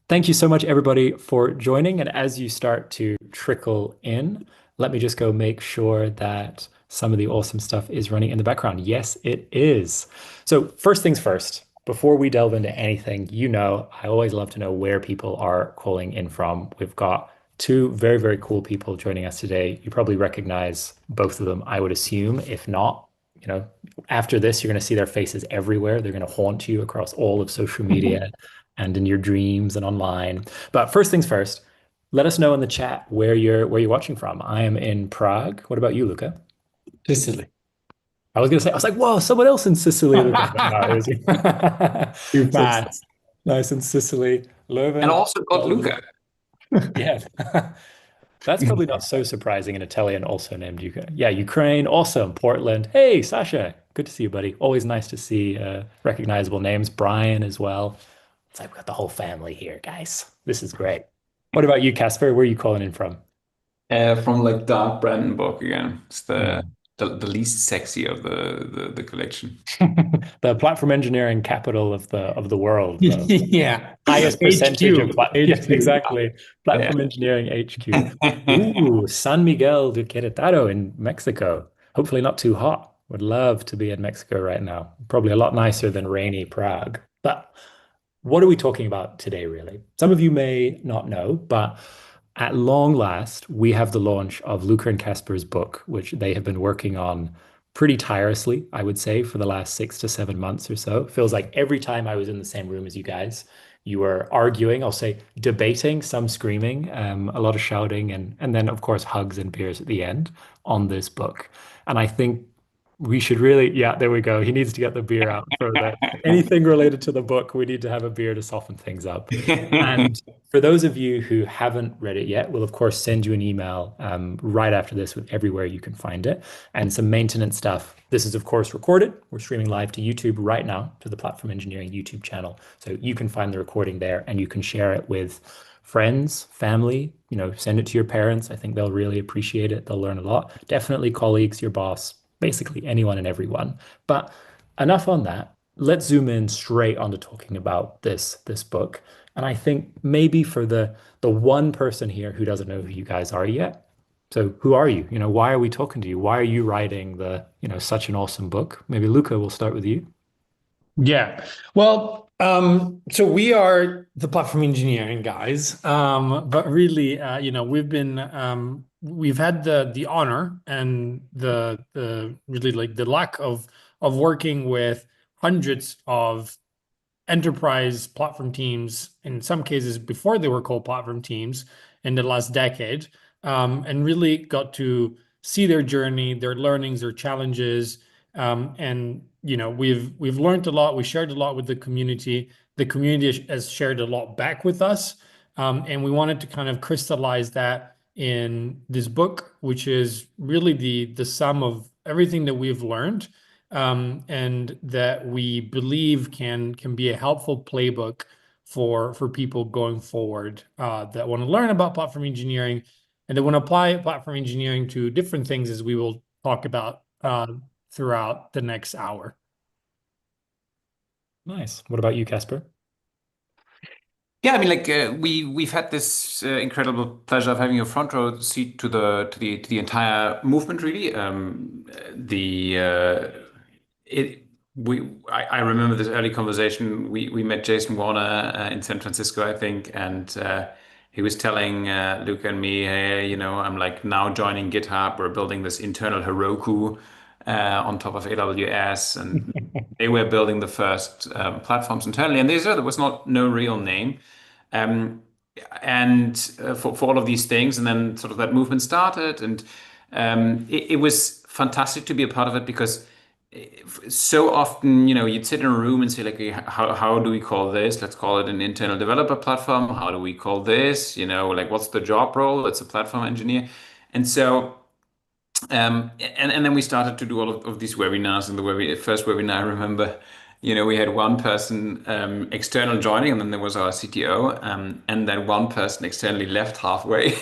Thank you so much, everybody, for joining. And as you start to trickle in, let me just go make sure that some of the awesome stuff is running in the background. Yes, it is. So, first things first, before we delve into anything, I always love to know where people are calling in from. We've got two very, very cool people joining us today. You probably recognize both of them, I would assume. If not, you know, after this, you're going to see their faces everywhere. They're going to haunt you across all of social media and in your dreams and online. But first things first, let us know in the chat where you're watching from. I am in Prague. What about you, Luca? Sicily. I was gonna say, I was like, whoa, someone else in Sicily, Luca. But no, it was you. Too So fast. nice in Sicily. And Leuven, also got Luca. yeah. That's probably not so surprising. An Italian also named Luca. Yeah, Ukraine, awesome. Portland. Hey, Sasha. Good to see you, buddy. Always nice to see recognizable names. Brian as well. It's like we've got the whole family here, guys. This is great. What about you, Casper? Where are you calling in from? From like Dark Brandenburg again. It's the Mm. the least sexy of the collection. The platform engineering capital of the world. The Yeah. highest percentage of HQ. yes, HQ. exactly. Yeah. Platform engineering HQ. Ooh, San Miguel de Querétaro in Mexico. Hopefully not too hot. Would love to be in Mexico right now. Probably a lot nicer than rainy Prague. But what are we talking about today, really? Some of you may not know, but at long last, we have the launch of Luca and Casper's book, which they have been working on pretty tirelessly, I would say, for the last 6 to 7 months or so. It feels like every time I was in the same room as you guys, you were arguing, I'll say debating, some screaming, a lot of shouting, and then, of course, hugs and beers at the end on this book. And I think we should really, yeah, there we go. He needs to get the beer out for that. Anything related to the book, we need to have a beer to soften things up. And for those of you who haven't read it yet, we'll of course send you an email right after this with everywhere you can find it and some maintenance stuff. This is of course recorded. We're streaming live to YouTube right now to the Platform Engineering YouTube channel. So you can find the recording there and you can share it with friends, family, send it to your parents. I think they'll really appreciate it. They'll learn a lot. Definitely colleagues, your boss, basically anyone and everyone. But enough on that. Let's zoom in straight onto talking about this book. And I think maybe for the one person here who doesn't know who you guys are yet. So who are you? Why are we talking to you? Why are you writing such an awesome book? Maybe Luca, we'll start with you. Yeah. Well, so we are the platform engineering guys. But really, we've had the honor and the really like the lack of working with hundreds of enterprise platform teams, in some cases before they were called platform teams in the last decade, and really got to see their journey, their learnings, their challenges. And we've learned a lot. We shared a lot with the community. The community has shared a lot back with us. And we wanted to kind of crystallize that in this book, which is really the sum of everything that we've learned, and that we believe can be a helpful playbook for people going forward, that want to learn about platform engineering and they want to apply platform engineering to different things, as we will talk about throughout the next hour. Nice. What about you, Casper? Yeah, I mean, like we've had this incredible pleasure of having a front row seat to the entire movement, really. The it we I remember this early conversation. We met Jason Warner in San Francisco, I think, and he was telling Luca and me, hey, I'm like now joining GitHub. We're building this internal Heroku on top of AWS, and they were building the first platforms internally. And they said there was no real name. Um, and for all of these things, and then sort of that movement started, and it was fantastic to be a part of it because so often, you'd sit in a room and say, like, "Okay, how do we call this? Let's call it an internal developer platform. How do we call this? Like, what's the job role? It's a platform engineer." And so, and then we started to do all of these webinars. And the first webinar, I remember, we had one person external joining, and then there was our CTO, and then one person externally left halfway.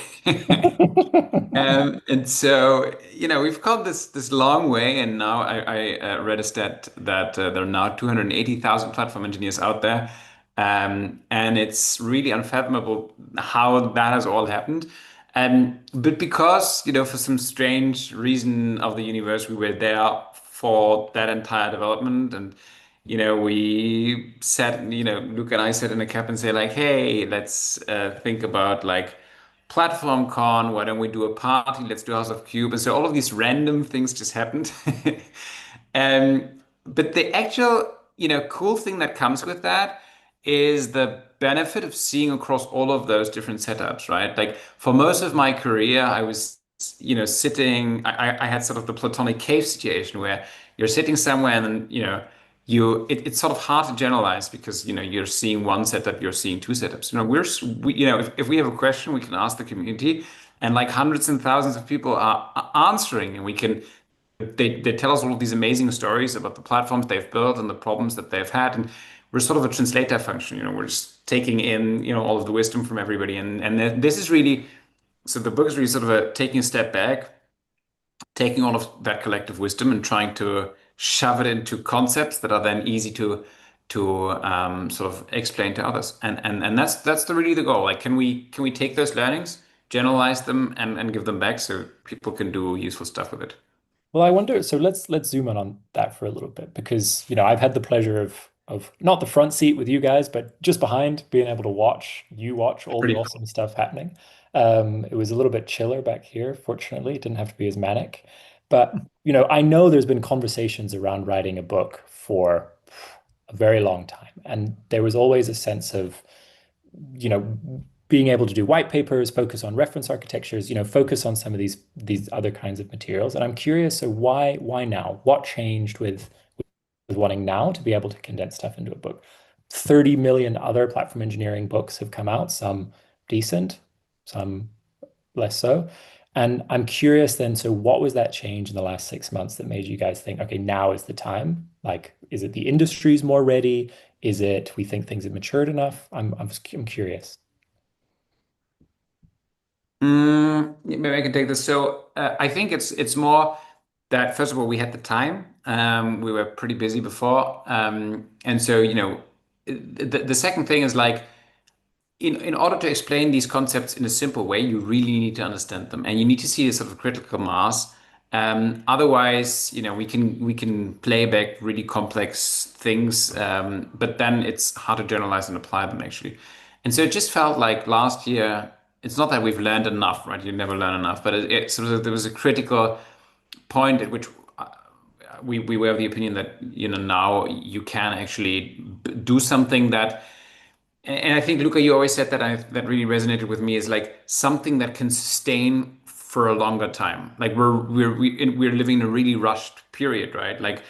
And so, we've come this long way, and now I read a stat that there are now 280,000 platform engineers out there. And it's really unfathomable how that has all happened. But because, for some strange reason of the universe, we were there for that entire development. And, we sat, Luke and I sat in a cab and say like, hey, let's think about like platform con. Why don't we do a party? Let's do House of Cube. And so all of these random things just happened. Um, but the actual, cool thing that comes with that is the benefit of seeing across all of those different setups, right? Like for most of my career, I was, sitting, I had sort of the platonic cave situation where you're sitting somewhere and then, it's sort of hard to generalize because, you're seeing one setup, you're seeing two setups. If we have a question, we can ask the community and like hundreds and thousands of people are answering and they tell us all of these amazing stories about the platforms they've built and the problems that they've had. And we're sort of a translator function, we're just taking in, all of the wisdom from everybody. And this is really, so the book is really sort of taking a step back, taking all of that collective wisdom and trying to shove it into concepts that are then easy to sort of explain to others. And that's really the goal. Like, can we take those learnings, generalize them and give them back so people can do useful stuff with it? Well, I wonder, so let's zoom in on that for a little bit because, I've had the pleasure of not the front seat with you guys, but just behind being able to watch all the Pretty awesome stuff happening. It was a little bit chiller back here, fortunately. It didn't have to be as manic. But, I know there's been conversations around writing a book for a very long time. And there was always a sense of, you know, being able to do white papers, focus on reference architectures, focus on some of these other kinds of materials. And I'm curious, so why now? What changed with wanting now to be able to condense stuff into a book? 30 million other platform engineering books have come out, some decent, some less so. And I'm curious then, so what was that change in the last 6 months that made you guys think, okay, now is the time? Like, is it the industry's more ready? Is it we think things have matured enough? I'm curious. Yeah, maybe I can take this. So I think it's more that first of all we had the time. We were pretty busy before, and so the second thing is like in order to explain these concepts in a simple way, you really need to understand them, and you need to see a sort of critical mass. Otherwise, we can play back really complex things, but then it's hard to generalize and apply them actually. And so it just felt like last year. It's not that we've learned enough, right? You never learn enough, but it sort of there was a critical point at which we were of the opinion that now you can actually do something that and I think, Luca, you always said that that really resonated with me is like something that can sustain for a longer time. Like we're living in a really rushed period, right? Like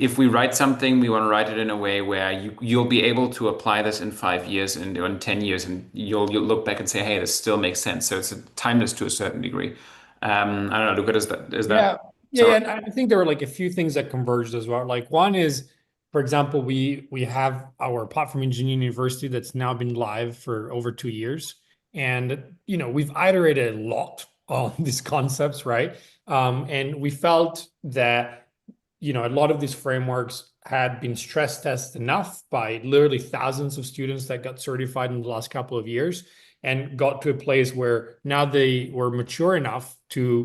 if we write something, we want to write it in a way where you'll be able to apply this in 5 years and in 10 years, and you'll look back and say, hey, this still makes sense. So it's timeless to a certain degree. I don't know, Luca, is Yeah, that yeah, so? yeah. And I think there were like a few things that converged as well. Like one is, for example, we have our platform engineering university that's now been live for over 2 years, and we've iterated a lot on these concepts, right? And we felt that a lot of these frameworks had been stress tested enough by literally thousands of students that got certified in the last couple of years and got to a place where now they were mature enough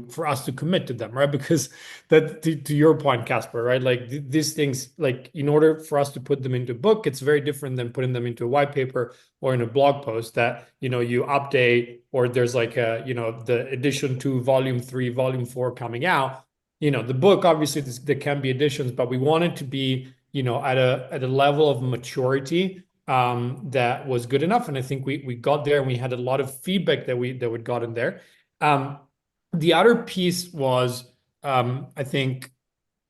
for us to commit to them, right? Because that to your point, Casper, right? Like these things, like in order for us to put them into a book, it's very different than putting them into a white paper or in a blog post that you update, or there's like the edition 2, volume 3, volume 4 coming out. The book, obviously there can be additions, but we want it to be at a level of maturity that was good enough. And I think we got there, and we had a lot of feedback that we got in there. The other piece was, I think,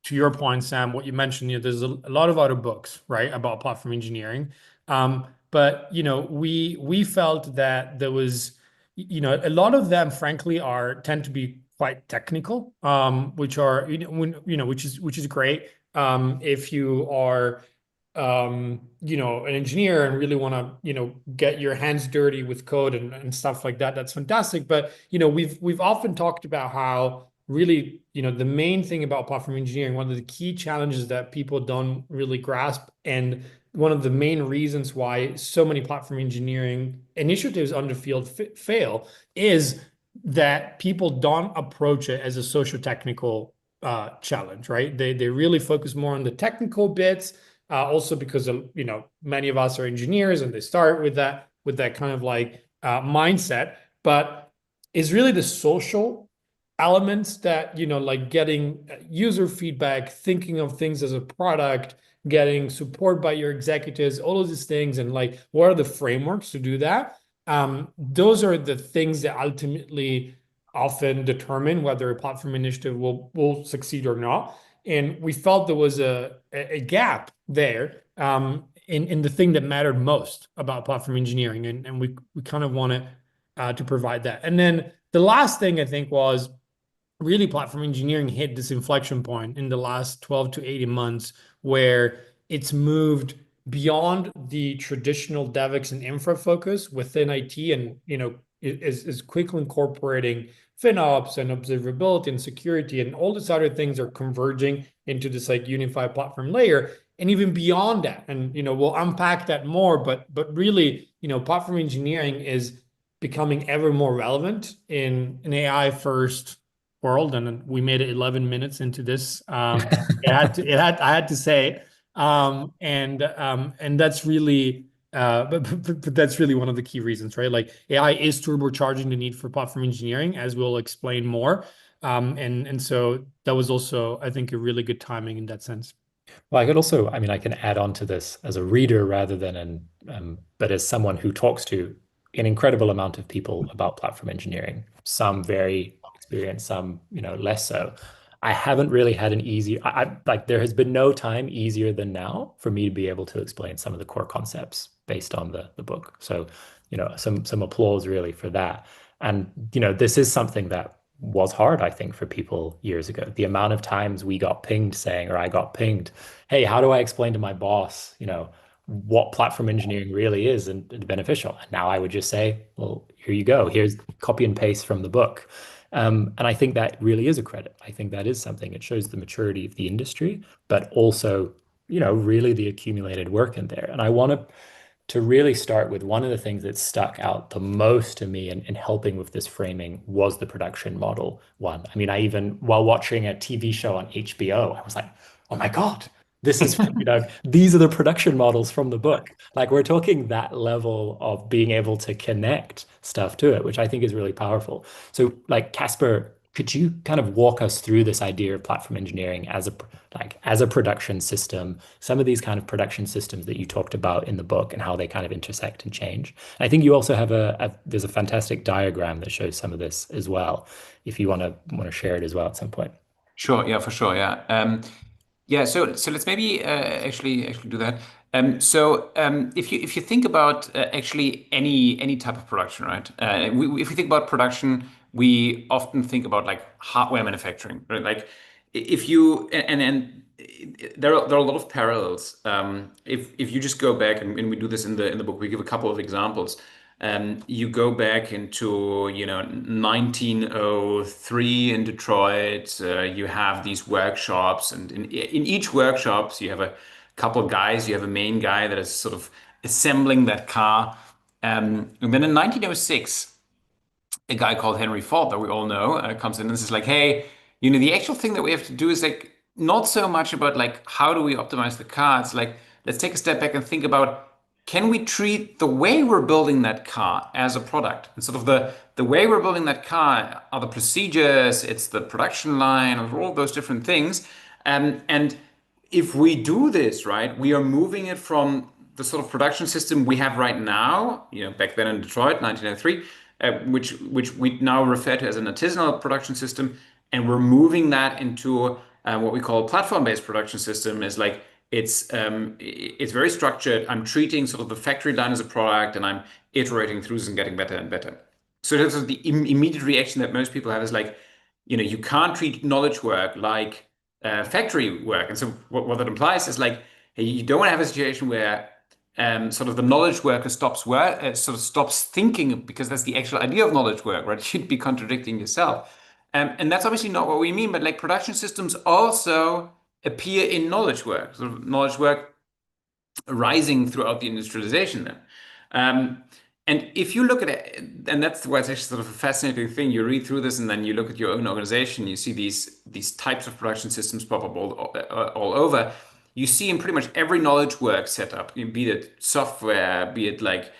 to your point, Sam, what you mentioned, there's a lot of other books, right, about platform engineering. But we felt that there was, a lot of them, frankly, tend to be quite technical, which are, which is great. If you are an engineer and really want to, get your hands dirty with code and stuff like that, that's fantastic. But, we've often talked about how really, the main thing about platform engineering, one of the key challenges that people don't really grasp, and one of the main reasons why so many platform engineering initiatives on the field fail is that people don't approach it as a socio-technical challenge, right? They really focus more on the technical bits, also because of, many of us are engineers and they start with that kind of like mindset, but it's really the social elements that, like getting user feedback, thinking of things as a product, getting support by your executives, all of these things, and like what are the frameworks to do that? Those are the things that ultimately often determine whether a platform initiative will succeed or not. And we felt there was a gap there in the thing that mattered most about platform engineering, and we kind of wanted to provide that. And then the last thing I think was really platform engineering hit this inflection point in the last 12 to 18 months where it's moved beyond the traditional DevX and infra focus within IT, and is quickly incorporating FinOps and observability and security, and all these other things are converging into this like unified platform layer. And even beyond that, and we'll unpack that more, but really, platform engineering is becoming ever more relevant in an AI first world, and we made it 11 minutes into this. I had to say it. And that's really but that's really one of the key reasons, right? Like AI is turbocharging the need for platform engineering, as we'll explain more. And so that was also, I think, a really good timing in that sense. Well, I could also, I mean, I can add on to this as a reader rather than but as someone who talks to an incredible amount of people about platform engineering, some very experienced, some, less so. I haven't really had an easy, like there has been no time easier than now for me to be able to explain some of the core concepts based on the book. So, some applause really for that. And, this is something that was hard, I think, for people years ago. The amount of times we got pinged saying, or I got pinged, hey, how do I explain to my boss, what platform engineering really is and beneficial? And now I would just say, well, here you go. Here's copy and paste from the book. And I think that really is a credit. I think that is something. It shows the maturity of the industry, but also, really the accumulated work in there. And I want to really start with one of the things that stuck out the most to me in helping with this framing was the production model one. I mean, I even, while watching a TV show on HBO, I was like, oh my God, this is, these are the production models from the book. Like we're talking that level of being able to connect stuff to it, which I think is really powerful. So like Kaspar, could you kind of walk us through this idea of platform engineering as a production system, some of these kind of production systems that you talked about in the book and how they kind of intersect and change? I think you also have there's a fantastic diagram that shows some of this as well, if you want to share it as well at some point. Sure. Yeah, for sure. Yeah. Yeah. So let's maybe actually do that. If you think about actually any type of production, right? If we think about production, we often think about like hardware manufacturing, right? Like if you and there are a lot of parallels. If you just go back and we do this in the book, we give a couple of examples. You go back into 1903 in Detroit. You have these workshops, and in each workshops you have a couple of guys. You have a main guy that is sort of assembling that car. And then in 1906, a guy called Henry Ford that we all know comes in and says like, hey, the actual thing that we have to do is like not so much about like how do we optimize the car. It's like let's take a step back and think about can we treat the way we're building that car as a product? And sort of the way we're building that car are the procedures, it's the production line, all those different things. And if we do this right, we are moving it from the sort of production system we have right now, back then in Detroit, 1903, which we now refer to as an artisanal production system, and we're moving that into what we call a platform-based production system. Is like it's very structured. I'm treating sort of the factory line as a product, and I'm iterating through this and getting better and better. So that's the immediate reaction that most people have is like, you can't treat knowledge work like factory work. And so what that implies is like, hey, you don't want to have a situation where sort of the knowledge worker stops work, sort of stops thinking, because that's the actual idea of knowledge work, right? You'd be contradicting yourself. And that's obviously not what we mean, but like production systems also appear in knowledge work. Sort of knowledge work rising throughout the industrialization then. And if you look at it, and that's why it's actually sort of a fascinating thing. You read through this, and then you look at your own organization. You see these types of production systems pop up all over. You see in pretty much every knowledge work setup, be it software, be it like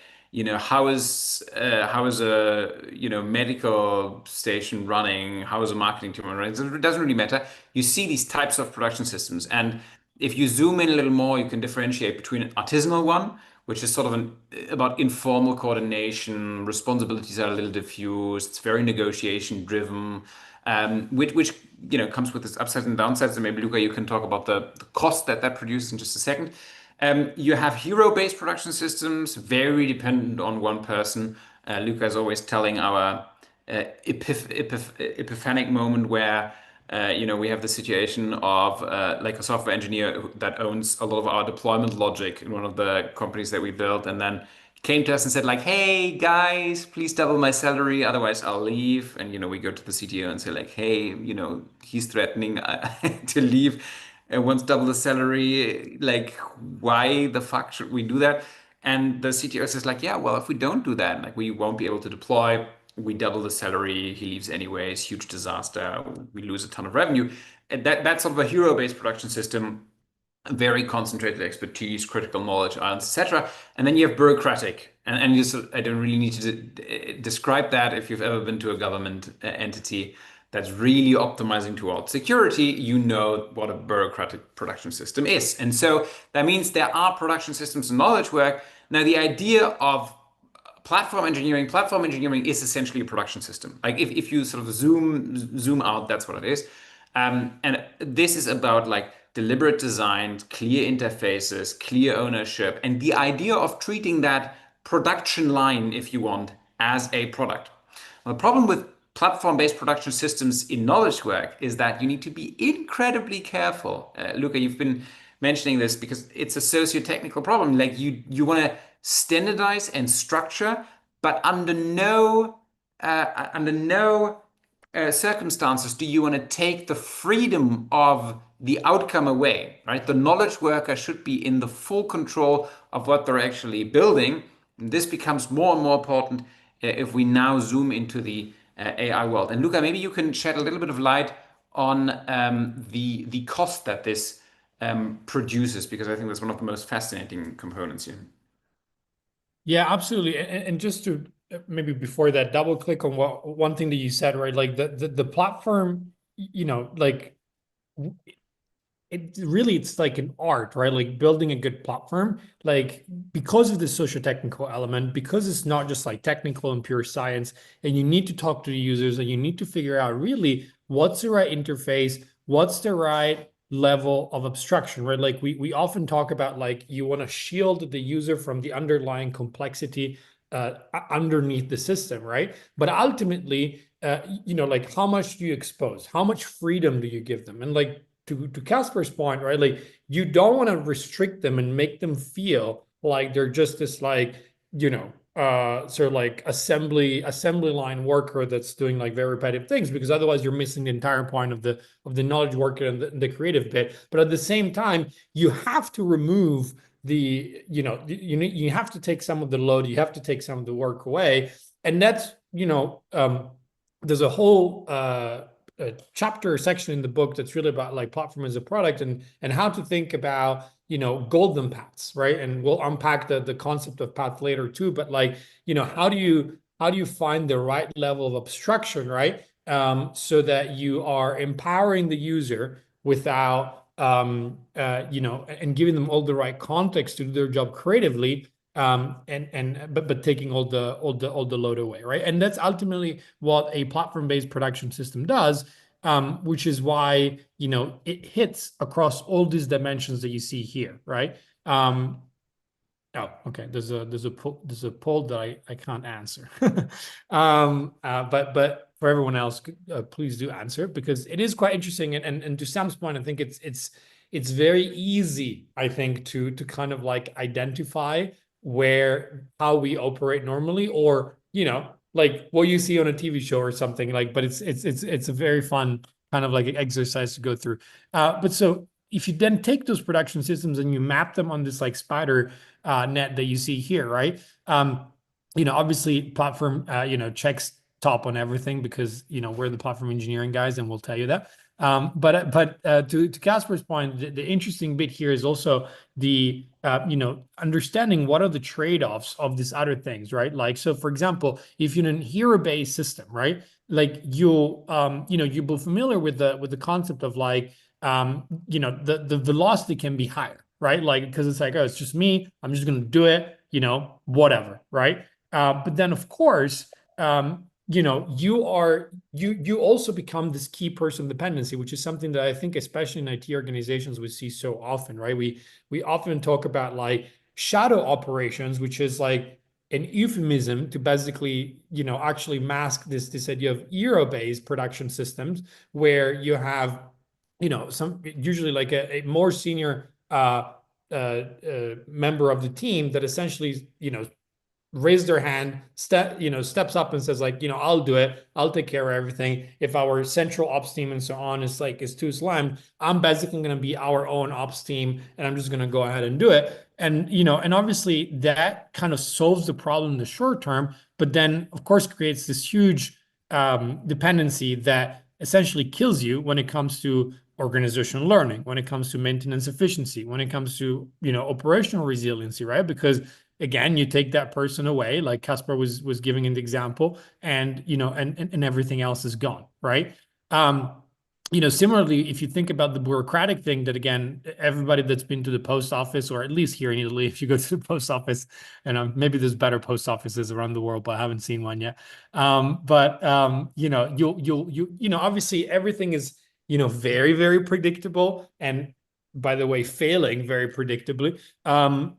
how is a medical station running, how is a marketing team running. It doesn't really matter. You see these types of production systems, and if you zoom in a little more, you can differentiate between an artisanal one, which is sort of about informal coordination. Responsibilities are a little diffuse. It's very negotiation driven, which comes with its upsides and downsides. And maybe Luca, you can talk about the cost that produces in just a second. You have hero-based production systems, very dependent on one person. Luca is always telling our epiphanic moment where we have the situation of like a software engineer that owns a lot of our deployment logic in one of the companies that we built, and then came to us and said like, "Hey guys, please double my salary, otherwise I'll leave." And we go to the CTO and say like, "Hey, he's threatening to leave and wants double the salary. Like, why the fuck should we do that?" And the CTO says like, "Yeah, well, if we don't do that, like we won't be able to deploy. We double the salary. He leaves anyways. Huge disaster. We lose a ton of revenue." And that's sort of a hero-based production system, very concentrated expertise, critical knowledge, etc. And then you have bureaucratic, and I don't really need to describe that. If you've ever been to a government entity that's really optimizing towards security, you know what a bureaucratic production system is. And so that means there are production systems and knowledge work. Now, the idea of platform engineering is essentially a production system. Like if you sort of zoom out, that's what it is. And this is about like deliberate design, clear interfaces, clear ownership, and the idea of treating that production line, if you want, as a product. Well, the problem with platform-based production systems in knowledge work is that you need to be incredibly careful. Luca, you've been mentioning this because it's a socio-technical problem. Like you want to standardize and structure, but under no circumstances do you want to take the freedom of the outcome away, right? The knowledge worker should be in the full control of what they're actually building. And this becomes more and more important if we now zoom into the AI world. And Luca, maybe you can shed a little bit of light on the cost that this produces, because I think that's one of the most fascinating components here. Yeah, absolutely. And just to maybe before that, double click on one thing that you said, right? Like the platform, like it's like an art, right? Like building a good platform, like because of the socio-technical element, because it's not just like technical and pure science, and you need to talk to the users and you need to figure out really what's the right interface, what's the right level of abstraction, right? Like we often talk about like you want to shield the user from the underlying complexity underneath the system, right? But ultimately, like how much do you expose? How much freedom do you give them? And like to Kaspar's point, right? Like you don't want to restrict them and make them feel like they're just this like, sort of like assembly line worker that's doing like very repetitive things, because otherwise you're missing the entire point of the knowledge worker and the creative bit. But at the same time, you have to remove you have to take some of the load, you have to take some of the work away. And that's, there's a whole a chapter section in the book that's really about like platform as a product and how to think about golden paths, right? And we'll unpack the concept of path later too, but like how do you find the right level of abstraction, right? So that you are empowering the user without and giving them all the right context to do their job creatively, but taking all the load away, right? And that's ultimately what a platform-based production system does, which is why it hits across all these dimensions that you see here, right? Oh, okay. There's a poll that I can't answer, but for everyone else, please do answer, because it is quite interesting. And to Sam's point, I think it's very easy, I think, to kind of like identify how we operate normally, or like what you see on a TV show or something like. But it's a very fun kind of like exercise to go through. But so if you then take those production systems and you map them on this like spider net that you see here, right? Obviously platform, checks top on everything because, we're the platform engineering guys and we'll tell you that. But to Kaspar's point, the interesting bit here is also the understanding what are the trade-offs of these other things, right? Like, so for example, if you're in a hero-based system, right? Like you'll be familiar with the concept of like the velocity can be higher, right? Like because it's like, oh, it's just me, I'm just gonna do it, whatever, right? But then of course, you also become this key person dependency, which is something that I think, especially in IT organizations, we see so often, right? We often talk about like shadow operations, which is like an euphemism to basically, actually mask this idea of hero-based production systems where you have, some usually like a more senior member of the team that essentially, raise their hand, steps up and says like, I'll do it. I'll take care of everything. If our central ops team and so on is too slammed, I'm basically going to be our own ops team and I'm just going to go ahead and do it. And, and obviously that kind of solves the problem in the short term, but then of course creates this huge dependency that essentially kills you when it comes to organizational learning, when it comes to maintenance efficiency, when it comes to, operational resiliency, right? Because again, you take that person away, like Kaspar was giving an example, and and everything else is gone, right? Similarly, if you think about the bureaucratic thing, that again, everybody that's been to the post office, or at least here in Italy, if you go to the post office, and maybe there's better post offices around the world, but I haven't seen one yet. You'll obviously everything is very, very predictable, and by the way, failing very predictably. And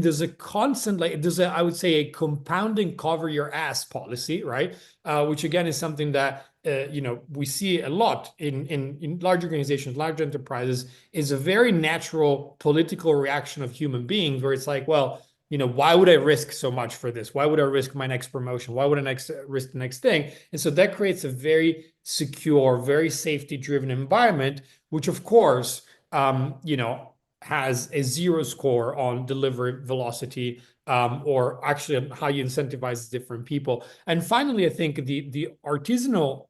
there's a constant, like I would say a compounding cover your ass policy, right? Which again is something that we see a lot in large organizations, large enterprises, is a very natural political reaction of human beings where it's like, well, why would I risk so much for this? Why would I risk my next promotion? Why would I risk the next thing? And so that creates a very secure, very safety-driven environment, which of course, has a 0 score on delivery velocity, or actually on how you incentivize different people. And finally, I think the artisanal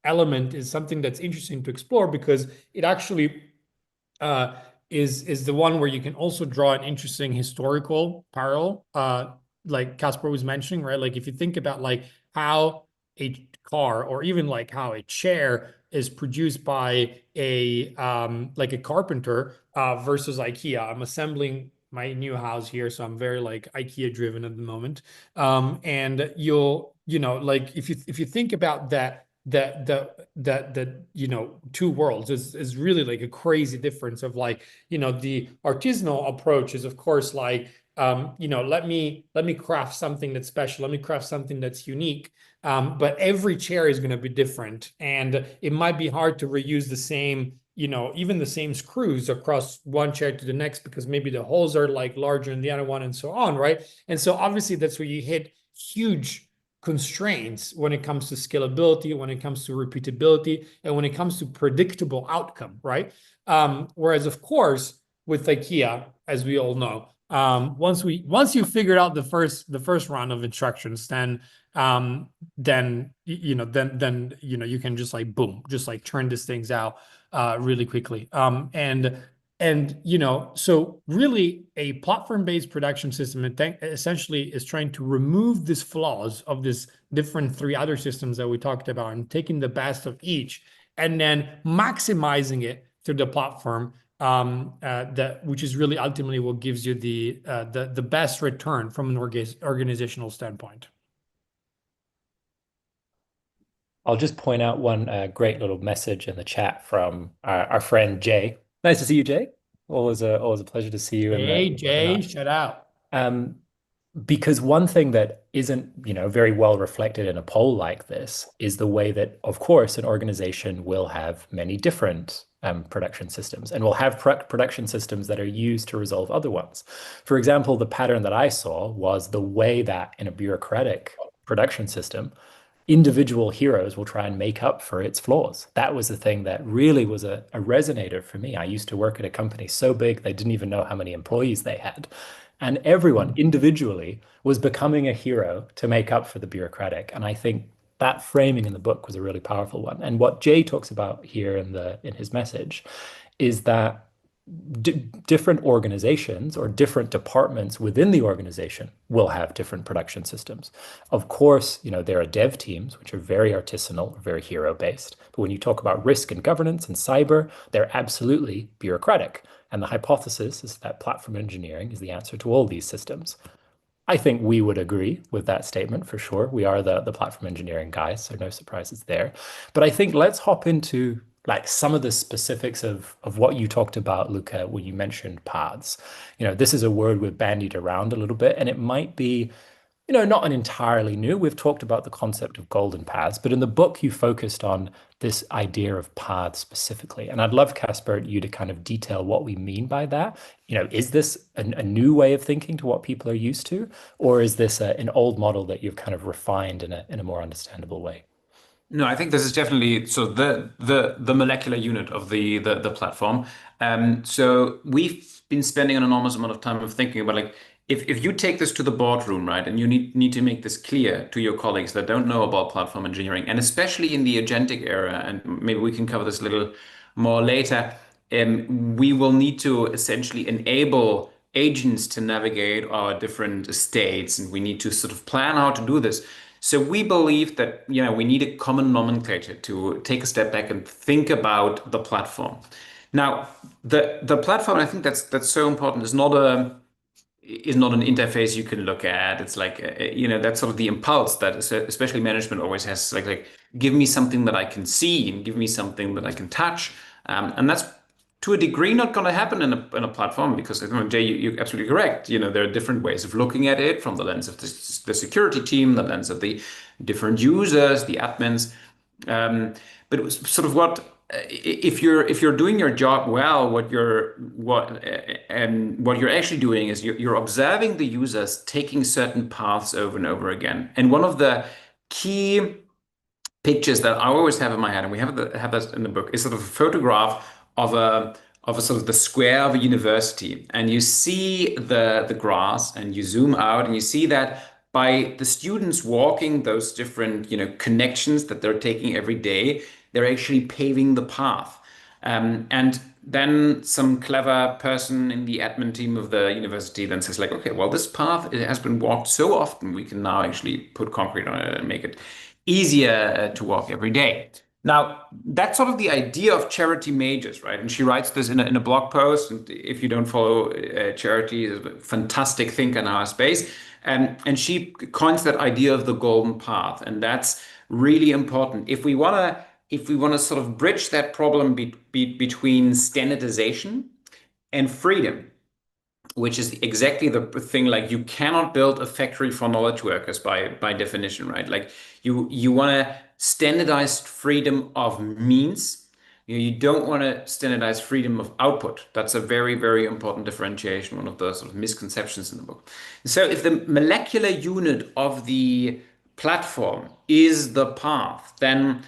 element is something that's interesting to explore because it actually is the one where you can also draw an interesting historical parallel, like Kaspar was mentioning, right? Like if you think about like how a car or even like how a chair is produced by a like a carpenter versus IKEA. I'm assembling my new house here, so I'm very like IKEA driven at the moment. And like if you think about that two worlds is really like a crazy difference of like the artisanal approach is of course like let me craft something that's special, let me craft something that's unique, but every chair is going to be different and it might be hard to reuse the same even the same screws across one chair to the next because maybe the holes are like larger than the other one and so on, right? And so obviously that's where you hit huge constraints when it comes to scalability, when it comes to repeatability, and when it comes to predictable outcome, right? Whereas, of course, with IKEA, as we all know, once you figured out the first round of instructions, then you can just like boom, just like turn these things out really quickly. So really a platform-based production system essentially is trying to remove these flaws of this different 3 other systems that we talked about and taking the best of each and then maximizing it through the platform, which is really ultimately what gives you the best return from an organizational standpoint. I'll just point out one great little message in the chat from our friend Jay. Nice to see you, Jay. Always a pleasure to see you. Hey, Jay, shout out. Because one thing that isn't, very well reflected in a poll like this is the way that, of course, an organization will have many different production systems and will have production systems that are used to resolve other ones. For example, the pattern that I saw was the way that in a bureaucratic production system, individual heroes will try and make up for its flaws. That was the thing that really was a resonator for me. I used to work at a company so big they didn't even know how many employees they had. And everyone individually was becoming a hero to make up for the bureaucratic. And I think that framing in the book was a really powerful one. And what Jay talks about here in his message is that different organizations or different departments within the organization will have different production systems. Of course, there are dev teams, which are very artisanal, very hero based. But when you talk about risk and governance and cyber, they're absolutely bureaucratic. And the hypothesis is that platform engineering is the answer to all these systems. I think we would agree with that statement for sure. We are the platform engineering guys, so no surprises there. But I think let's hop into like some of the specifics of what you talked about, Luca, when you mentioned paths. This is a word we've bandied around a little bit, and it might be not an entirely new. We've talked about the concept of golden paths, but in the book, you focused on this idea of paths specifically. And I'd love, Kaspar, you to kind of detail what we mean by that. Is this a new way of thinking to what people are used to, or is this an old model that you've kind of refined in a more understandable way? No, I think this is definitely so the molecular unit of the platform. So we've been spending an enormous amount of time of thinking about like if you take this to the boardroom, right, and you need to make this clear to your colleagues that don't know about platform engineering, and especially in the agentic era, and maybe we can cover this a little more later, we will need to essentially enable agents to navigate our different states, and we need to sort of plan how to do this. So we believe that we need a common nomenclature to take a step back and think about the platform. Now, the platform, I think that's so important, is not an interface you can look at. It's like that's sort of the impulse that especially management always has, like give me something that I can see and give me something that I can touch, and that's to a degree not going to happen in a platform because Jay, you're absolutely correct. There are different ways of looking at it from the lens of the security team, the lens of the different users, the admins. But it was sort of if you're doing your job well, what you're actually doing is you're observing the users taking certain paths over and over again. And one of the key pictures that I always have in my head, and we have that in the book, is sort of a photograph of a sort of the square of a university, and you see the grass, and you zoom out, and you see that by the students walking those different connections that they're taking every day, they're actually paving the path. And then some clever person in the admin team of the university then says like, okay, well, this path it has been walked so often, we can now actually put concrete on it and make it easier to walk every day. Now, that's sort of the idea of Charity Majors, right? And she writes this in a blog post. And if you don't follow Charity, is a fantastic thinker in our space. And she coins that idea of the golden path. And that's really important. If we want to sort of bridge that problem between standardization and freedom, which is exactly the thing, like you cannot build a factory for knowledge workers by definition, right? Like you want to standardize freedom of means. You don't want to standardize freedom of output. That's a very, very important differentiation, one of the sort of misconceptions in the book. So if the molecular unit of the platform is the path, then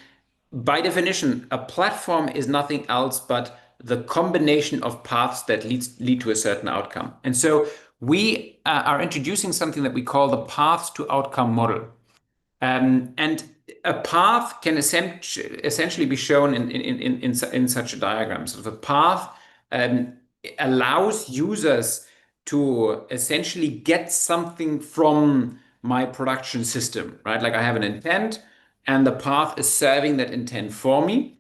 by definition, a platform is nothing else but the combination of paths that lead to a certain outcome. And so we are introducing something that we call the paths to outcome model. And a path can essentially be shown in such a diagram. So the path allows users to essentially get something from my production system, right? Like I have an intent and the path is serving that intent for me.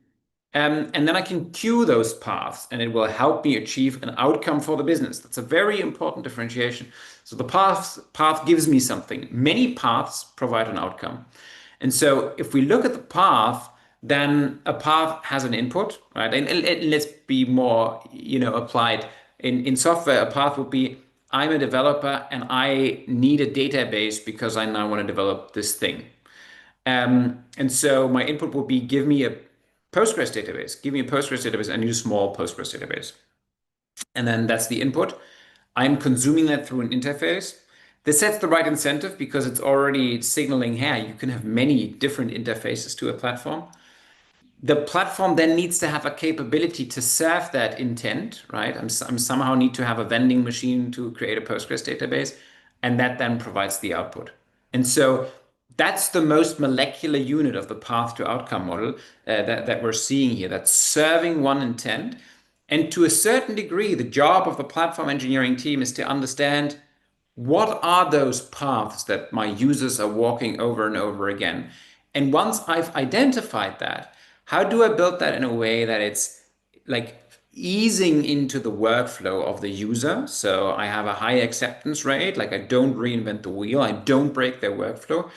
And then I can queue those paths and it will help me achieve an outcome for the business. That's a very important differentiation. So the path gives me something. Many paths provide an outcome. And so if we look at the path, then a path has an input, right? And let's be more, applied. In software, a path would be, I'm a developer and I need a database because I now want to develop this thing. And so my input will be, give me a Postgres database. Give me a Postgres database. I need a small Postgres database. And then that's the input. I'm consuming that through an interface. This sets the right incentive because it's already signaling, hey, you can have many different interfaces to a platform. The platform then needs to have a capability to serve that intent, right? I'm somehow need to have a vending machine to create a Postgres database, and that then provides the output. And so that's the most molecular unit of the path to outcome model that we're seeing here. That's serving one intent. And to a certain degree, the job of the platform engineering team is to understand what are those paths that my users are walking over and over again. And once I've identified that, how do I build that in a way that it's like easing into the workflow of the user? So I have a high acceptance rate, like I don't reinvent the wheel, I don't break their workflow.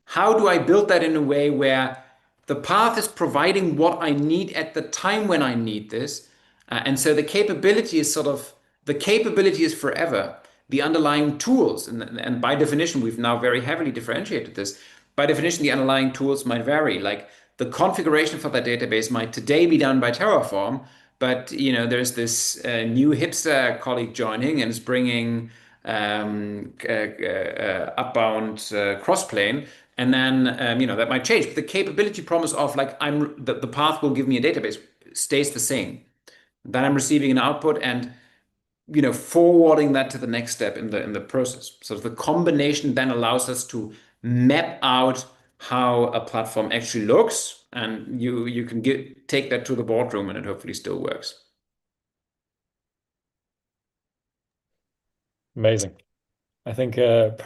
How do I build that in a way where the path is providing what I need at the time when I need this? And so the capability is the capability is forever. The underlying tools, and by definition, we've now very heavily differentiated this. By definition, the underlying tools might vary. Like the configuration for that database might today be done by Terraform, but there's this new hipster colleague joining and is bringing upbound crossplane, and then that might change. But the capability promise of like the path will give me a database stays the same. Then I'm receiving an output and forwarding that to the next step in the process. So the combination then allows us to map out how a platform actually looks, and you can take that to the boardroom, and it hopefully still works. Amazing. I think a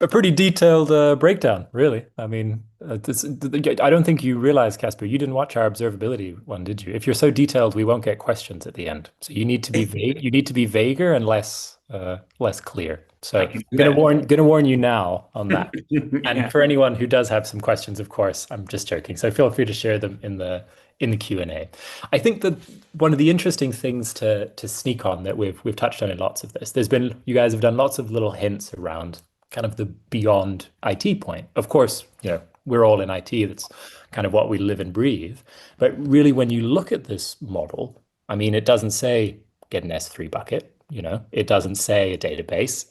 pretty detailed breakdown, really. I mean, I don't think you realize, Casper, you didn't watch our observability one, did you? If you're so detailed, we won't get questions at the end. So you need to be vague. You need to be vaguer and less clear. So gonna warn you now on that. And Yeah. for anyone who does have some questions, of course, I'm just joking. So feel free to share them in the Q&A. I think that one of the interesting things to sneak on that we've touched on in lots of this, you guys have done lots of little hints around kind of the beyond IT point. Of course, we're all in IT. That's kind of what we live and breathe. But really, when you look at this model, I mean, it doesn't say get an S3 bucket, it doesn't say a database.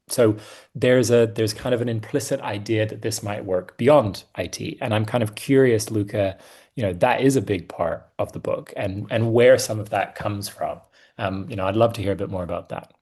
So there's kind of an implicit idea that this might work beyond IT. And I'm kind of curious, Luca, that is a big part of the book and where some of that comes from. I'd love to hear a bit more about that.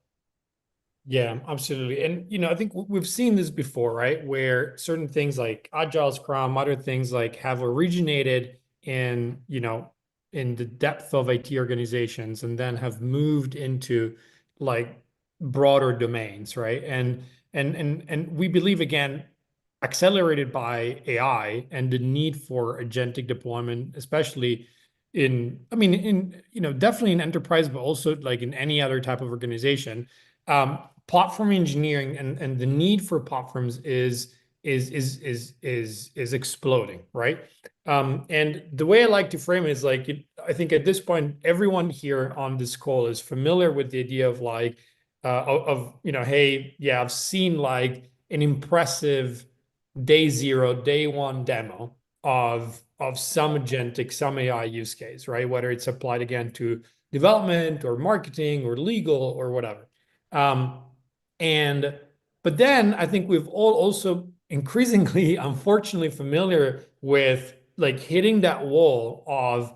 Yeah, absolutely. And, I think we've seen this before, right? Where certain things like Agile, Scrum, other things like have originated in the depth of IT organizations and then have moved into like broader domains, right? And we believe, again, accelerated by AI and the need for agentic deployment, especially definitely in enterprise, but also like in any other type of organization. Platform engineering and the need for platforms is exploding, right? And the way I like to frame it is like I think at this point everyone here on this call is familiar with the idea of like hey, yeah, I've seen like an impressive day zero, day one demo of some agentic, some AI use case, right? Whether it's applied again to development or marketing or legal or whatever. But then I think we've all also increasingly, unfortunately, familiar with like hitting that wall of,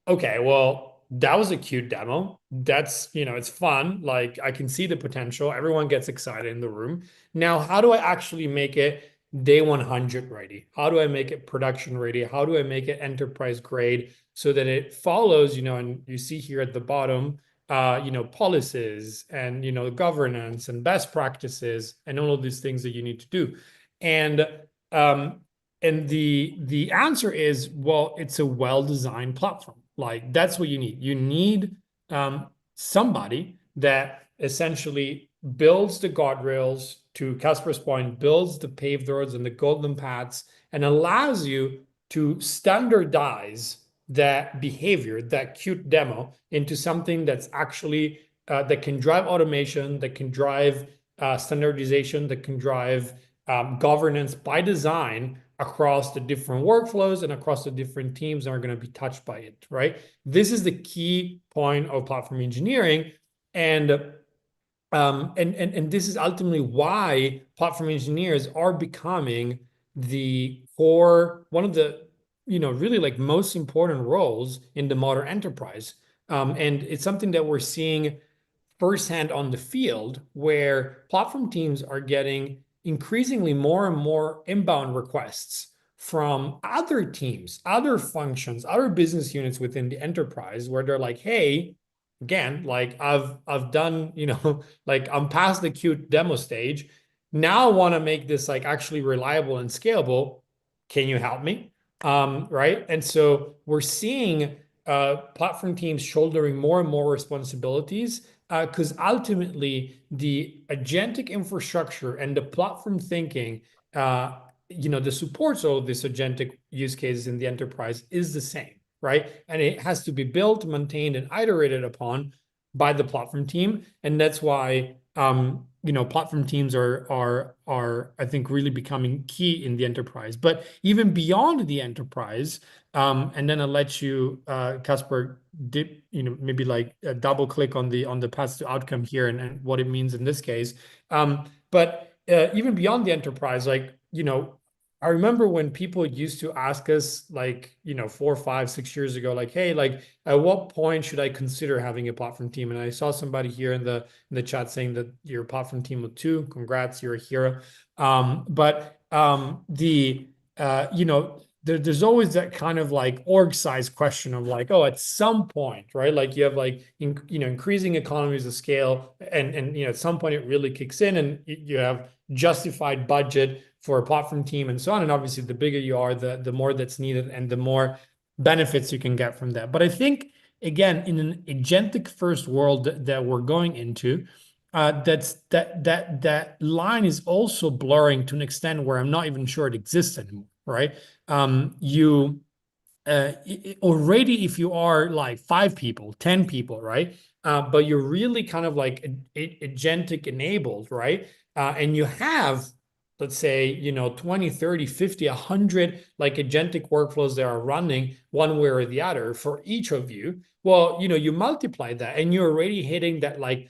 okay, well, that was a cute demo. That's, it's fun. Like I can see the potential. Everyone gets excited in the room. Now, how do I actually make it day 100 ready? How do I make it production ready? How do I make it enterprise grade so that it follows, and you see here at the bottom, policies and, governance and best practices and all of these things that you need to do. And the answer is, well, it's a well-designed platform. Like that's what you need. You need somebody that essentially builds the guardrails, to Casper's point, builds the paved roads and the golden paths and allows you to standardize that behavior, that cute demo, into something that's actually that can drive automation, that can drive standardization, that can drive governance by design across the different workflows and across the different teams that are going to be touched by it, right? This is the key point of platform engineering. And And this is ultimately why platform engineers are becoming the core, one of the, really like most important roles in the modern enterprise. And it's something that we're seeing firsthand on the field, where platform teams are getting increasingly more and more inbound requests from other teams, other functions, other business units within the enterprise, where they're like, hey, again, like I've done, like I'm past the cute demo stage. Now I want to make this like actually reliable and scalable. Can you help me? Right. And so we're seeing platform teams shouldering more and more responsibilities, because ultimately the agentic infrastructure and the platform thinking, the supports all of these agentic use cases in the enterprise is the same, right? And it has to be built, maintained, and iterated upon by the platform team. And that's why platform teams are I think really becoming key in the enterprise. But even beyond the enterprise, and then I'll let you, Kaspar, dip, maybe like double click on the path to outcome here and what it means in this case. But even beyond the enterprise, like, I remember when people used to ask us, like, 4, 5, 6 years ago, like, hey, like, at what point should I consider having a platform team? And I saw somebody here in the chat saying that your platform team with 2. Congrats, you're a hero. But there's always that kind of like org size question of like, oh, at some point, right? Like you have like increasing economies of scale, and at some point it really kicks in, and you have justified budget for a platform team and so on. And obviously, the bigger you are, the more that's needed, and the more benefits you can get from that. But I think, again, in an agentic first world that we're going into, that line is also blurring to an extent where I'm not even sure it exists anymore, right? You already, if you are like 5 people, 10 people, right? But you're really kind of like agentic enabled, right? And you have, let's say, 20, 30, 50, 100 like agentic workflows that are running one way or the other for each of you. Well, you multiply that and you're already hitting that, like,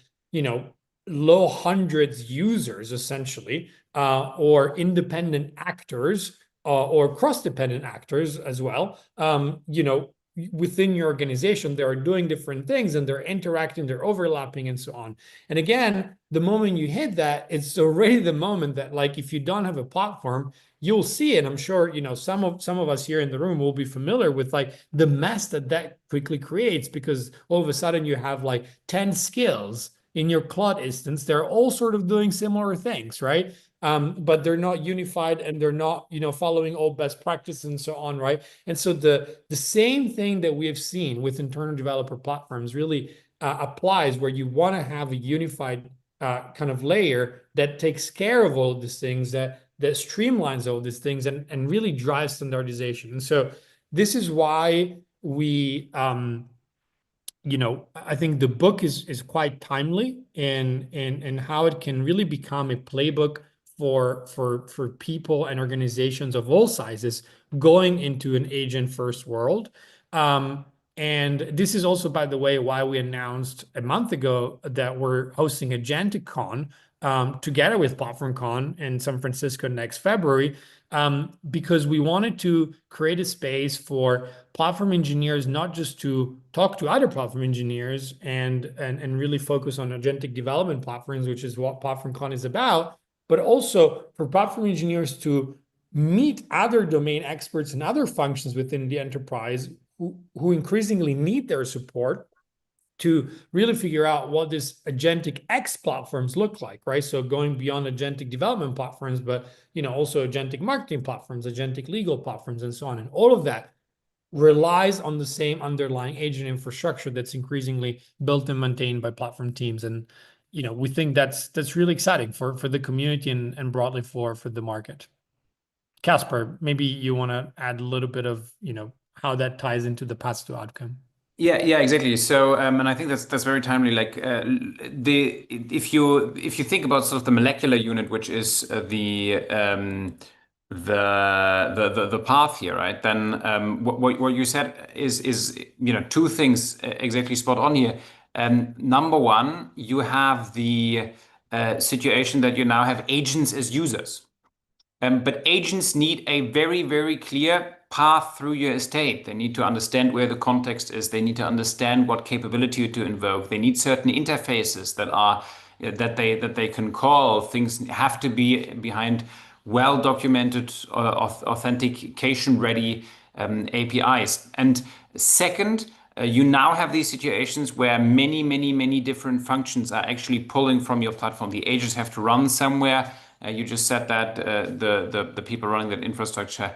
low hundreds users essentially, or independent actors, or cross-dependent actors as well, within your organization. They are doing different things and they're interacting, they're overlapping, and so on. And again, the moment you hit that, it's already the moment that, like, if you don't have a platform, you'll see it. I'm sure, some of us here in the room will be familiar with like the mess that quickly creates, because all of a sudden you have like 10 skills in your Claude instance. They're all sort of doing similar things, right? But they're not unified, and they're not, following all best practices and so on, right? And so the same thing that we have seen with internal developer platforms really applies, where you want to have a unified kind of layer that takes care of all of these things, that streamlines all these things, and really drives standardization. And so this is why we I think the book is quite timely in how it can really become a playbook for people and organizations of all sizes going into an agent first world. And this is also, by the way, why we announced a month ago that we're hosting Agentic Con, together with Platform Con in San Francisco next February, because we wanted to create a space for platform engineers, not just to talk to other platform engineers and really focus on agentic development platforms, which is what Platform Con is about, but also for platform engineers to meet other domain experts and other functions within the enterprise who increasingly need their support to really figure out what this agentic X platforms look like, right? So going beyond agentic development platforms, but also agentic marketing platforms, agentic legal platforms, and so on. And all of that relies on the same underlying agent infrastructure that's increasingly built and maintained by platform teams. And we think that's really exciting for the community and broadly for the market. Kaspar, maybe you want to add a little bit of how that ties into the path to outcome. Yeah, exactly. So, and I think that's very timely. Like, if you think about sort of the molecular unit, which is the path here, right? Then what you said is 2 things exactly spot on here. Number one, you have the situation that you now have agents as users. But agents need a very, very clear path through your estate. They need to understand where the context is. They need to understand what capability to invoke. They need certain interfaces that are that they can call. Things have to be behind well documented, authentication ready APIs. And second, you now have these situations where many different functions are actually pulling from your platform. The agents have to run somewhere. You just said that the people running that infrastructure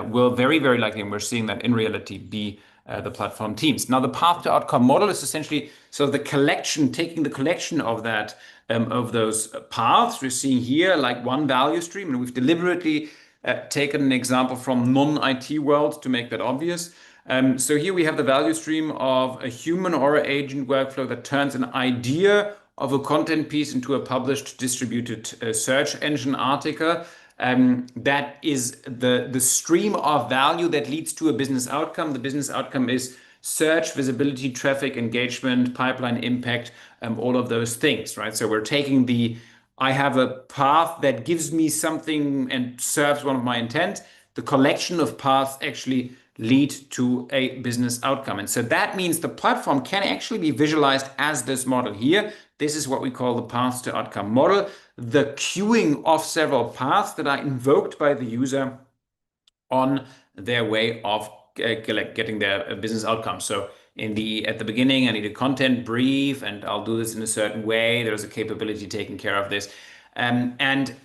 will very likely, and we're seeing that in reality, be the platform teams. Now, the path to outcome model is essentially so the collection, taking the collection of that of those paths. We're seeing here like one value stream, and we've deliberately taken an example from non-IT world to make that obvious. So here we have the value stream of a human or an agent workflow that turns an idea of a content piece into a published distributed search engine article. That is the stream of value that leads to a business outcome. The business outcome is search, visibility, traffic, engagement, pipeline impact, all of those things, right? So we're taking I have a path that gives me something and serves one of my intents. The collection of paths actually lead to a business outcome. And so that means the platform can actually be visualized as this model here. This is what we call the paths to outcome model, the queuing of several paths that are invoked by the user on their way of getting their business outcome. So at the beginning, I need a content brief, and I'll do this in a certain way. There's a capability taking care of this. And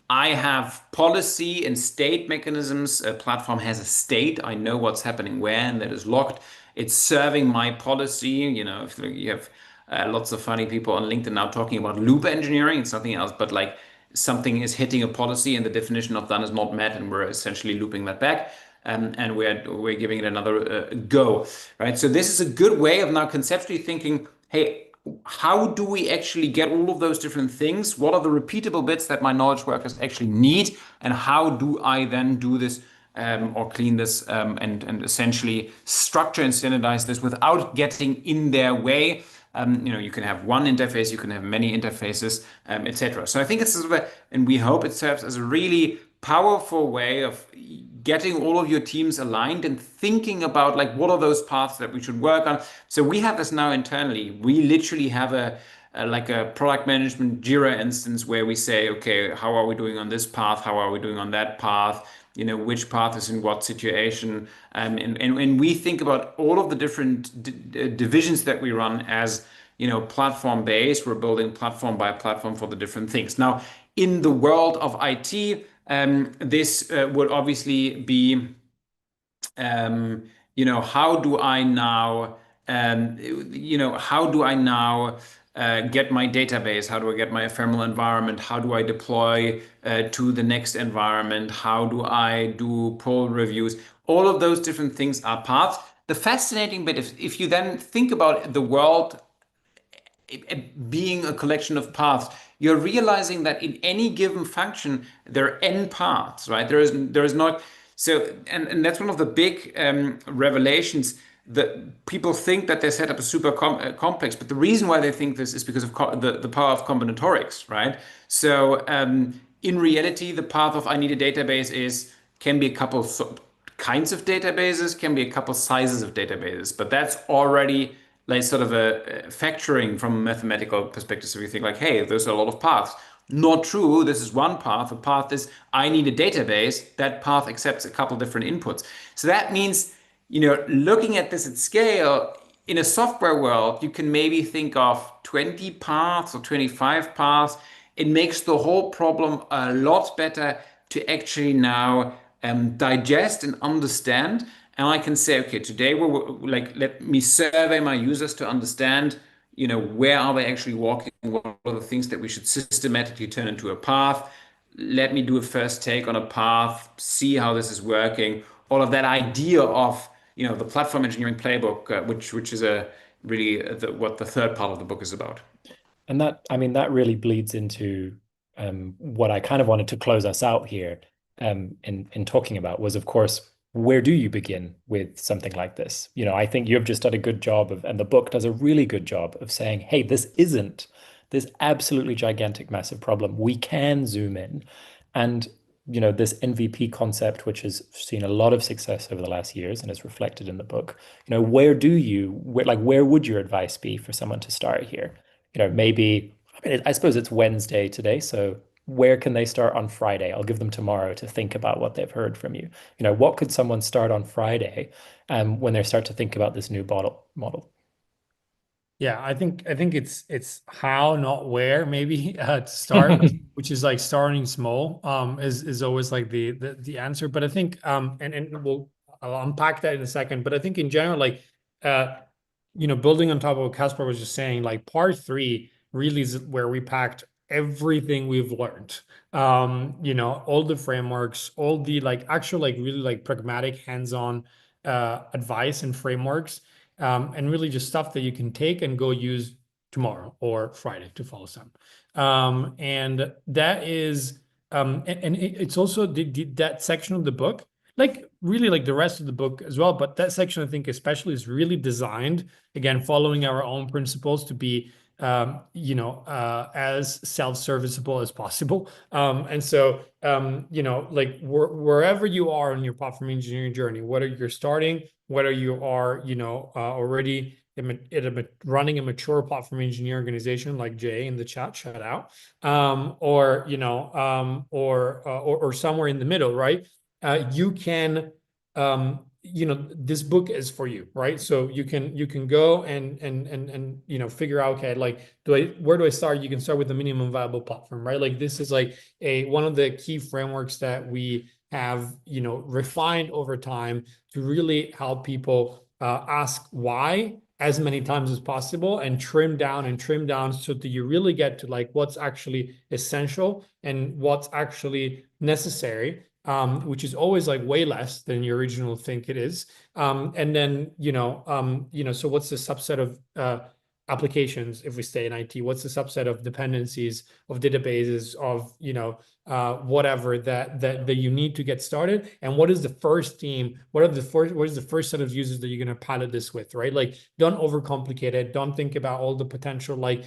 I have policy and state mechanisms. A platform has a state. I know what's happening where, and that is locked. It's serving my policy. If you have lots of funny people on LinkedIn now talking about loop engineering, it's nothing else but like something is hitting a policy and the definition of done is not met, and we're essentially looping that back. And we're giving it another go, right? So this is a good way of now conceptually thinking, hey, how do we actually get all of those different things? What are the repeatable bits that my knowledge workers actually need? And how do I then do this or clean this and essentially structure and standardize this without getting in their way? You can have one interface, you can have many interfaces, etc. So I think it's sort of and we hope it serves as a really powerful way of getting all of your teams aligned and thinking about like what are those paths that we should work on. So we have this now internally. We literally have a product management Jira instance where we say, okay, how are we doing on this path? How are we doing on that path? Which path is in what situation? And we think about all of the different divisions that we run as, platform based. We're building platform by platform for the different things. Now, in the world of IT, this would obviously be, how do I now, get my database? How do I get my ephemeral environment? How do I deploy to the next environment? How do I do pull reviews? All of those different things are paths. The fascinating bit, if you then think about the world being a collection of paths, you're realizing that in any given function, there are n paths, right? There is not. So, and that's one of the big revelations that people think that their setup is super complex, but the reason why they think this is because of the power of combinatorics, right? So, in reality, the path of I need a database can be a couple kinds of databases, can be a couple sizes of databases, but that's already like sort of a factoring from a mathematical perspective. So we think like, hey, there's a lot of paths. Not true. This is one path. A path is I need a database. That path accepts a couple different inputs. So that means, looking at this at scale, in a software world, you can maybe think of 20 paths or 25 paths. It makes the whole problem a lot better to actually now digest and understand. And I can say, okay, today let me survey my users to understand, where are they actually walking? What are the things that we should systematically turn into a path? Let me do a first take on a path, see how this is working. All of that idea of, the platform engineering playbook, which is what the third part of the book is about. And that really bleeds into what I kind of wanted to close us out here in talking about was, of course, where do you begin with something like this? I think you've just done a good job of, and the book does a really good job of saying, hey, this isn't this absolutely gigantic, massive problem. We can zoom in. And, this MVP concept, which has seen a lot of success over the last years and is reflected in the book, where would your advice be for someone to start here? Maybe, I mean, I suppose it's Wednesday today, so where can they start on Friday? I'll give them tomorrow to think about what they've heard from you. What could someone start on Friday when they start to think about this new model? Yeah, I think it's how, not where, maybe to start, which is like starting small, is always like the answer. But I think and I'll unpack that in a second. But I think in general, like building on top of what Caspar was just saying, like part three really is where we packed everything we've learned. All the frameworks, all the like actual like really like pragmatic hands-on advice and frameworks, and really just stuff that you can take and go use tomorrow or Friday to follow some. And that is, it's also that section of the book, like really like the rest of the book as well. But that section, I think, especially is really designed, again, following our own principles to be as self-serviceable as possible. And so, like wherever you are on your platform engineering journey, whether you're starting, whether you are, already running a mature platform engineering organization like Jay in the chat, shout out, or somewhere in the middle, right? You can this book is for you, right? So you can go and figure out, okay, like where do I start? You can start with the minimum viable platform, right? Like this is like one of the key frameworks that we have refined over time to really help people ask why as many times as possible and trim down so that you really get to like what's actually essential and what's actually necessary, which is always like way less than you originally think it is. And then, so what's the subset of applications if we stay in IT? What's the subset of dependencies, of databases, of, whatever that you need to get started? And what is the first team? What is the first set of users that you're going to pilot this with, right? Like, don't overcomplicate it. Don't think about all the potential, like,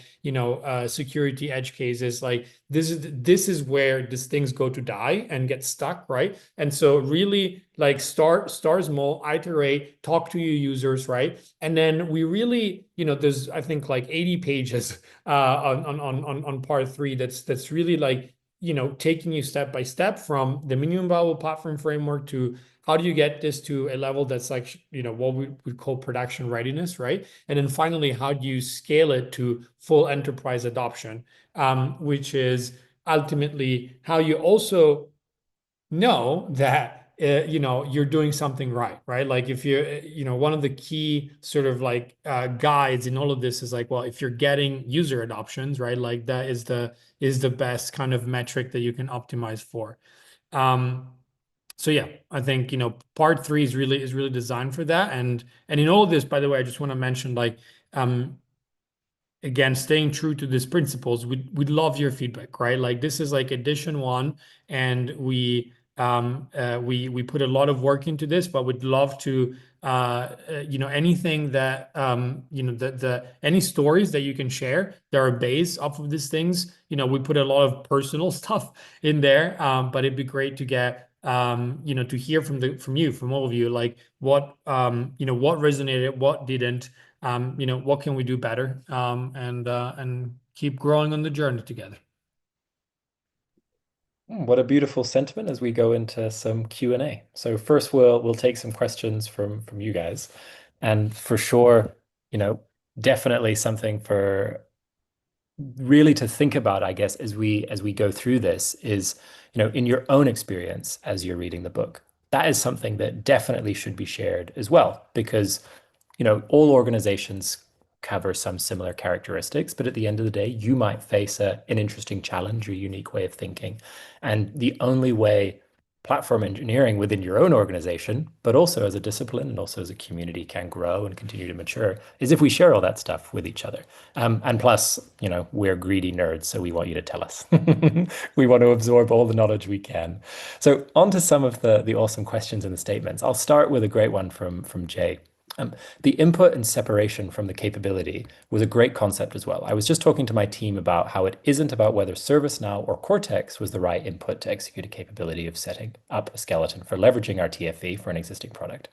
security edge cases. Like, this is where these things go to die and get stuck, right? And so really like start small, iterate, talk to your users, right? And then we really, there's I think like 80 pages on part three that's really like taking you step by step from the minimum viable platform framework to how do you get this to a level that's like what we would call production readiness, right? And then finally, how do you scale it to full enterprise adoption, which is ultimately how you also know that you're doing something right? Like if you're one of the key sort of like guides in all of this is like, well, if you're getting user adoptions, right, like that is the best kind of metric that you can optimize for. So yeah, I think part three is really designed for that. And in all of this, by the way, I just want to mention like again, staying true to these principles, we'd love your feedback, right? Like this is like edition one, and we put a lot of work into this, but we'd love to anything that any stories that you can share that are based off of these things. We put a lot of personal stuff in there, but it'd be great to get to hear from all of you, like what what resonated, what didn't, what can we do better, and keep growing on the journey together. What a beautiful sentiment as we go into some Q&A. So first we'll take some questions from you guys. And for sure, definitely something for really to think about, I guess, as we go through this is, in your own experience as you're reading the book, that is something that definitely should be shared as well, because all organizations cover some similar characteristics, but at the end of the day, you might face an interesting challenge or unique way of thinking. And the only way platform engineering within your own organization, but also as a discipline and also as a community can grow and continue to mature, is if we share all that stuff with each other. And plus, we're greedy nerds, so we want you to tell us. We want to absorb all the knowledge we can. So on to some of the awesome questions and the statements. I'll start with a great one from Jay. The input and separation from the capability was a great concept as well. I was just talking to my team about how it isn't about whether ServiceNow or Cortex was the right input to execute a capability of setting up a skeleton for leveraging our TFV for an existing product.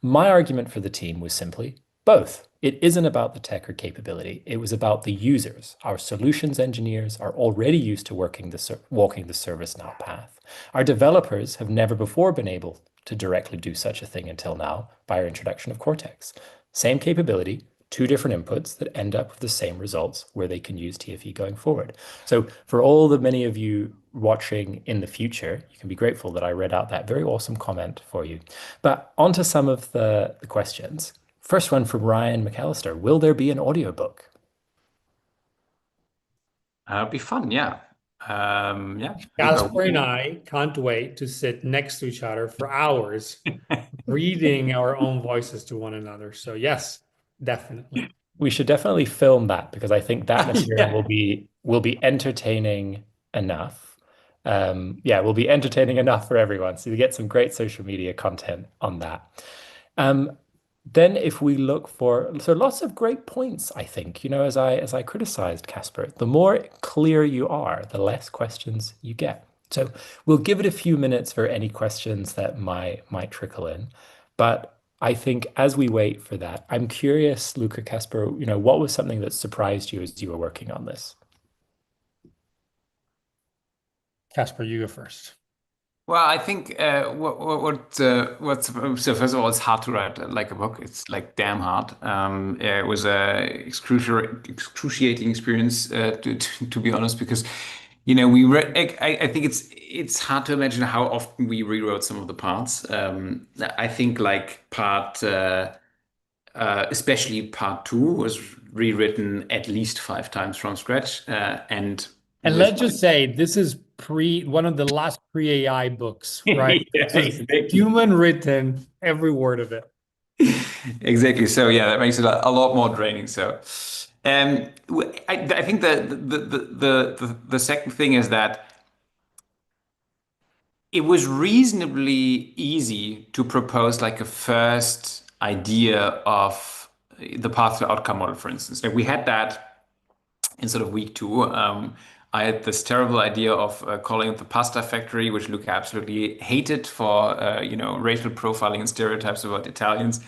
My argument for the team was simply both. It isn't about the tech or capability. It was about the users. Our solutions engineers are already used to walking the ServiceNow path. Our developers have never before been able to directly do such a thing until now by our introduction of Cortex. Same capability, two different inputs that end up with the same results where they can use TFE going forward. So for all the many of you watching in the future, you can be grateful that I read out that very awesome comment for you. But on to some of the questions. First one from Ryan McAllister. Will there be an audiobook? It'll be fun, yeah. Kaspar and I can't wait to sit next to each other for hours, reading our own voices to one another. So yes, definitely. We should definitely film that because I think that material will be entertaining enough. Will be entertaining enough for everyone. So you get some great social media content on that. Then if we look for, so lots of great points, I think, as I criticized Kaspar, the more clear you are, the less questions you get. So we'll give it a few minutes for any questions that might trickle in. But I think as we wait for that, I'm curious, Luca, Kaspar, what was something that surprised you as you were working on this? Kaspar, you go first. Well, I think so first of all, it's hard to write like a book. It's like damn hard. It was a excruciating experience to be honest, because we read. I think it's hard to imagine how often we rewrote some of the parts. I think like especially part two was rewritten at least 5 times from scratch, and let's just say this is one of the last pre-AI books, right? Yeah, exactly. Human written, every word of it. Exactly. So yeah, that makes it a lot more draining. So, I think the second thing is that it was reasonably easy to propose like a first idea of the path to outcome model, for instance. Like we had that in sort of week 2. I had this terrible idea of calling it the pasta factory, which Luca absolutely hated for racial profiling and stereotypes about Italians,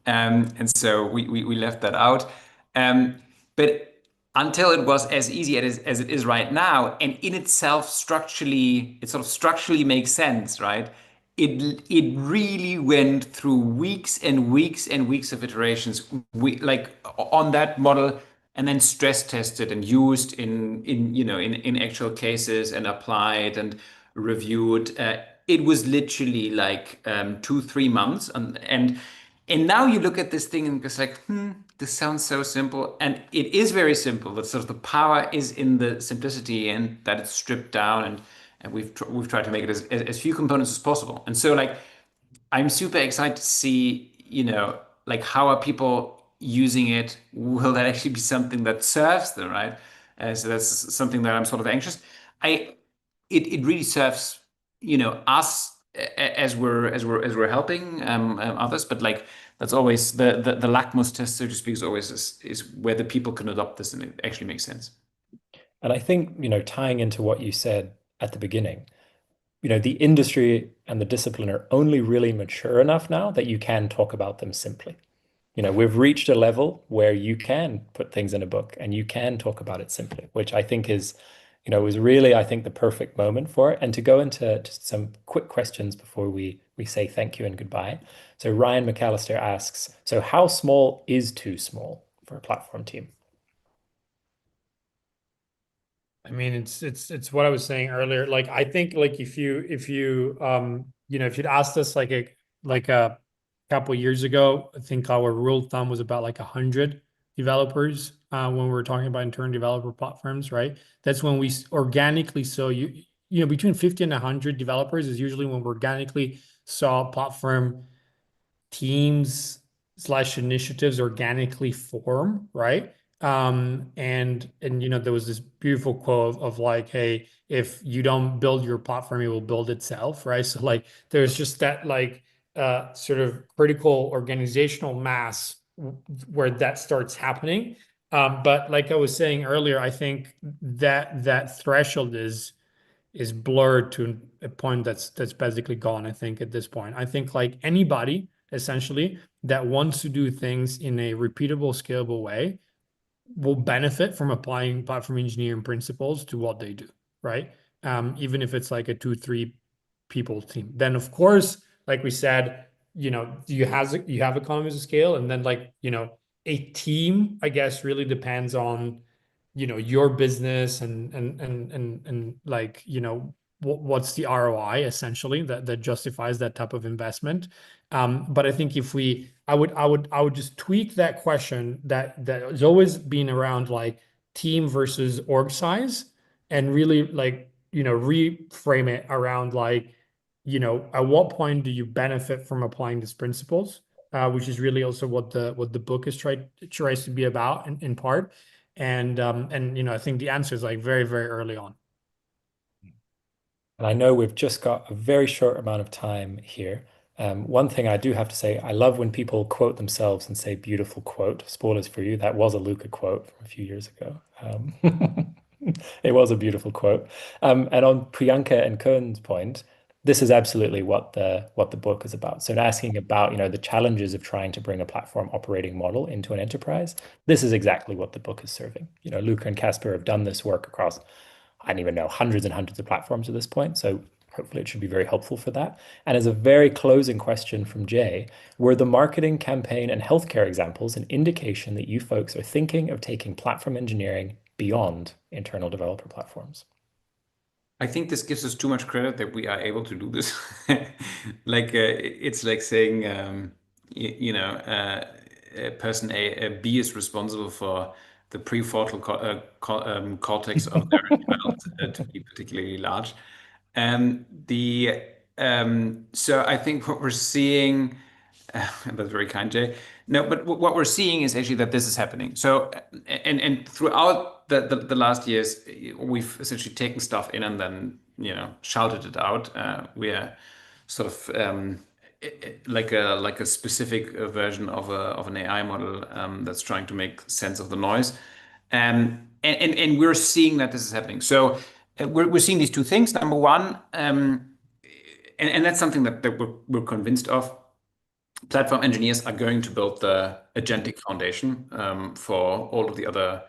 and so we left that out. But until it was as easy as it is right now, and in itself it sort of structurally makes sense, right? It really went through weeks and weeks and weeks of iterations. On that model, and then stress tested and used in actual cases and applied and reviewed. It was literally like 2-3 months, and now you look at this thing and it's like, this sounds so simple, and it is very simple. But sort of the power is in the simplicity and that it's stripped down, and we've tried to make it as few components as possible. And so like I'm super excited to see like how are people using it? Will that actually be something that serves them, right? So that's something that I'm sort of anxious. It really serves us as we're helping others, but like that's always the lackmus test, so to speak, is always is whether people can adopt this and it actually makes sense. And I think tying into what you said at the beginning, the industry and the discipline are only really mature enough now that you can talk about them simply. We've reached a level where you can put things in a book and you can talk about it simply, which I think was really, I think, the perfect moment for it. And to go into just some quick questions before we say thank you and goodbye. So Ryan McAllister asks, so how small is too small for a platform team? I mean, it's what I was saying earlier. Like, I think like if you'd asked us like a couple years ago, I think our rule of thumb was about like 100 developers when we were talking about internal developer platforms, right? That's when we organically saw between 50 and 100 developers is usually when we organically saw platform teams slash initiatives organically form, right? And there was this beautiful quote of like, hey, if you don't build your platform, it will build itself, right? So like there's just that like sort of critical organizational mass where that starts happening. But like I was saying earlier, I think that threshold is blurred to a point that's basically gone, I think, at this point. I think like anybody essentially that wants to do things in a repeatable, scalable way will benefit from applying platform engineering principles to what they do, right? Even if it's like a 2, 3 people team. Then of course, like we said, you have economies of scale, and then like, a team, I guess, really depends on your business and like what's the ROI essentially that justifies that type of investment. But I think if I would just tweak that question that has always been around like team versus org size, and really like reframe it around like at what point do you benefit from applying these principles, which is really also what the book tries to be about in part. And I think the answer is like very, very early on. And I know we've just got a very short amount of time here. One thing I do have to say, I love when people quote themselves and say beautiful quote. Spoilers for you, that was a Luca quote from a few years ago. It was a beautiful quote. And on Priyanka and Koen's point, this is absolutely what the book is about. So in asking about, the challenges of trying to bring a platform operating model into an enterprise, this is exactly what the book is serving. Luca and Kaspar have done this work across, I don't even know, hundreds and hundreds of platforms at this point. So hopefully it should be very helpful for that. And as a very closing question from Jay, were the marketing campaign and healthcare examples an indication that you folks are thinking of taking platform engineering beyond internal developer platforms? I think this gives us too much credit that we are able to do this. Like it's like saying, person B is responsible for the prefrontal cortex of their child to be particularly large. The So I think what we're seeing, that's very kind, Jay. No, but what we're seeing is actually that this is happening. So, and throughout the last years, we've essentially taken stuff in and then, shouted it out. We are sort of like a specific version of an AI model that's trying to make sense of the noise. And we're seeing that this is happening. So we're seeing these two things. Number one, and that's something that we're convinced of. Platform engineers are going to build the agentic foundation for all of the other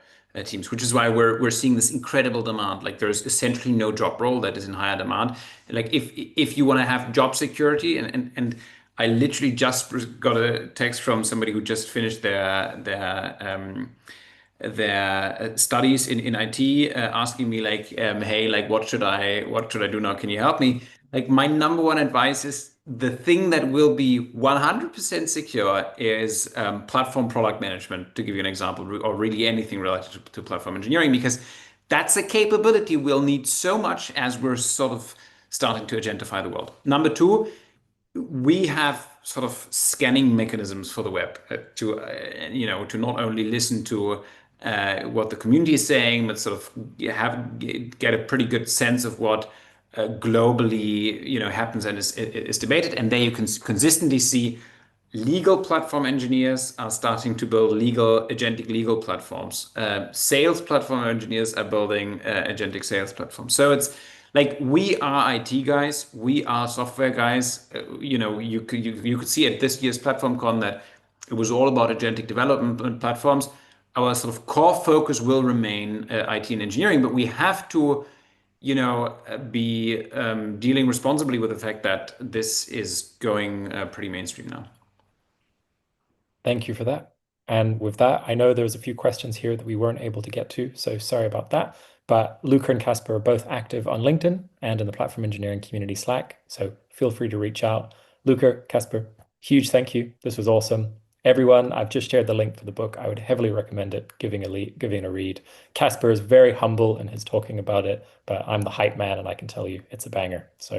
teams, which is why we're seeing this incredible demand. Like there's essentially no job role that is in higher demand. Like if you want to have job security, and I literally just got a text from somebody who just finished their studies in IT, asking me like, hey, like what should I do now? Can you help me? Like my number one advice is the thing that will be 100% secure is platform product management, to give you an example, or really anything related to platform engineering, because that's a capability we'll need so much as we're sort of starting to agentify the world. Number two, we have sort of scanning mechanisms for the web to not only listen to what the community is saying, but sort of get a pretty good sense of what globally happens and is debated. And there you can consistently see legal platform engineers are starting to build agentic legal platforms. Sales platform engineers are building agentic sales platforms. So it's like we are IT guys, we are software guys. You could see at this year's PlatformCon that it was all about agentic development platforms. Our sort of core focus will remain IT and engineering, but we have to, be dealing responsibly with the fact that this is going pretty mainstream now. Thank you for that. And with that, I know there's a few questions here that we weren't able to get to, so sorry about that. But Luca and Kaspar are both active on LinkedIn and in the platform engineering community Slack, so feel free to reach out. Luca, Kaspar, huge thank you. This was awesome. everyone, I've just shared the link for the book. I would heavily recommend it, giving a read. Kaspar is very humble in his talking about it, but I'm the hype man and I can tell you it's a banger. So